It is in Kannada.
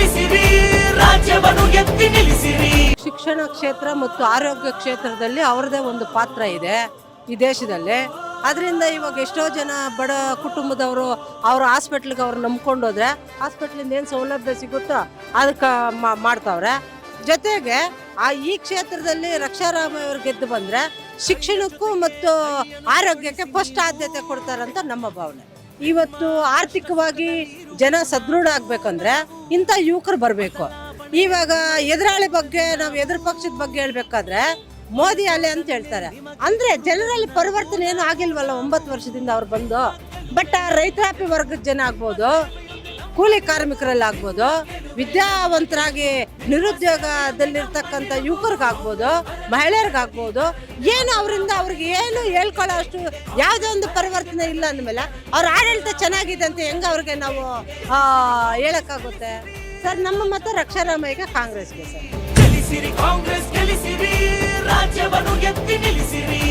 ಗೆಲ್ಲಿಸಿರಿ, ರಾಜ್ಯವನ್ನು ಎತ್ತಿ ನಿಲ್ಲಿಸಿರಿ. ಶಿಕ್ಷಣ ಕ್ಷೇತ್ರ ಮತ್ತು ಆರೋಗ್ಯ ಕ್ಷೇತ್ರದಲ್ಲಿ ಅವರದೇ ಒಂದು ಪಾತ್ರ ಇದೆ ಈ ದೇಶದಲ್ಲಿ. ಅದರಿಂದ ಇವಾಗ ಎಷ್ಟೋ ಜನ ಬಡ ಕುಟುಂಬದವರು ಅವ್ರ ಹಾಸ್ಪಿಟ್ಲಿಗೆ ಅವ್ರು ನಂಬ್ಕೊಂಡೋದ್ರೆ ಹಾಸ್ಪಿಟ್ಲಿಂದ ಏನು ಸೌಲಭ್ಯ ಸಿಗುತ್ತೋ ಅದಕ್ಕೆ ಮಾಡ್ತಾವ್ರೆ. ಜೊತೆಗೆ ಈ ಕ್ಷೇತ್ರದಲ್ಲಿ ರಕ್ಷಾರಾಮ ಅವರು ಗೆದ್ದು ಬಂದರೆ ಶಿಕ್ಷಣಕ್ಕೂ ಮತ್ತು ಆರೋಗ್ಯಕ್ಕೆ ಫಸ್ಟ್ ಆದ್ಯತೆ ಕೊಡ್ತಾರಂತ ನಮ್ಮ ಭಾವನೆ. ಇವತ್ತು ಆರ್ಥಿಕವಾಗಿ ಜನ ಸದೃಢ ಆಗ್ಬೇಕಂದ್ರೆ ಇಂಥ ಯುವಕರು ಬರಬೇಕು. ಇವಾಗ ಎದುರಾಳಿ ಬಗ್ಗೆ ನಾವು ಎದುರು ಪಕ್ಷದ ಬಗ್ಗೆ ಹೇಳ್ಬೇಕಾದ್ರೆ ಮೋದಿ ಅಲೆ ಅಂತ ಹೇಳ್ತಾರೆ. ಅಂದ್ರೆ ಜನರಲ್ಲಿ ಪರಿವರ್ತನೆ ಏನು ಆಗಿಲ್ವಲ್ಲ 9 ವರ್ಷದಿಂದ ಅವ್ರು ಬಂದು. ಬಟ್ ರೈತಾಪಿ ವರ್ಗದ ಜನ ಆಗ್ಬೋದು, ಕೂಲಿ ಕಾರ್ಮಿಕರಲ್ಲಿ ಆಗ್ಬೋದು, ವಿದ್ಯಾವಂತರಾಗಿ ನಿರುದ್ಯೋಗದಲ್ಲಿರ್ತಕ್ಕಂಥ ಯುವಕರಿಗಾಗ್ಬೋದು, ಮಹಿಳೆಯರಿಗಾಗ್ಬೋದು, ಏನು ಅವರಿಂದ ಅವ್ರಿಗೆ ಏನು ಹೇಳ್ಕೊಳ್ಳೋ ಅಷ್ಟು ಯಾವುದೇ ಒಂದು ಪರಿವರ್ತನೆ ಇಲ್ಲ ಅಂದಮೇಲೆ ಅವ್ರ ಆಡಳಿತ ಚೆನ್ನಾಗಿದೆ ಅಂತ ಹೆಂಗೆ ಅವ್ರಿಗೆ ನಾವು ಹೇಳಕ್ಕಾಗುತ್ತೆ ಸರ್? ನಮ್ಮ ಮತ ರಕ್ಷಾರಾಮಯ್ಯಗೆ, ಕಾಂಗ್ರೆಸ್ಗೆ ಸರ್. ಗೆಲ್ಲಿಸಿರಿ ಕಾಂಗ್ರೆಸ್, ಗೆಲ್ಲಿಸಿರಿ, ರಾಜ್ಯವನ್ನು ಎತ್ತಿ ನಿಲ್ಲಿಸಿರಿ.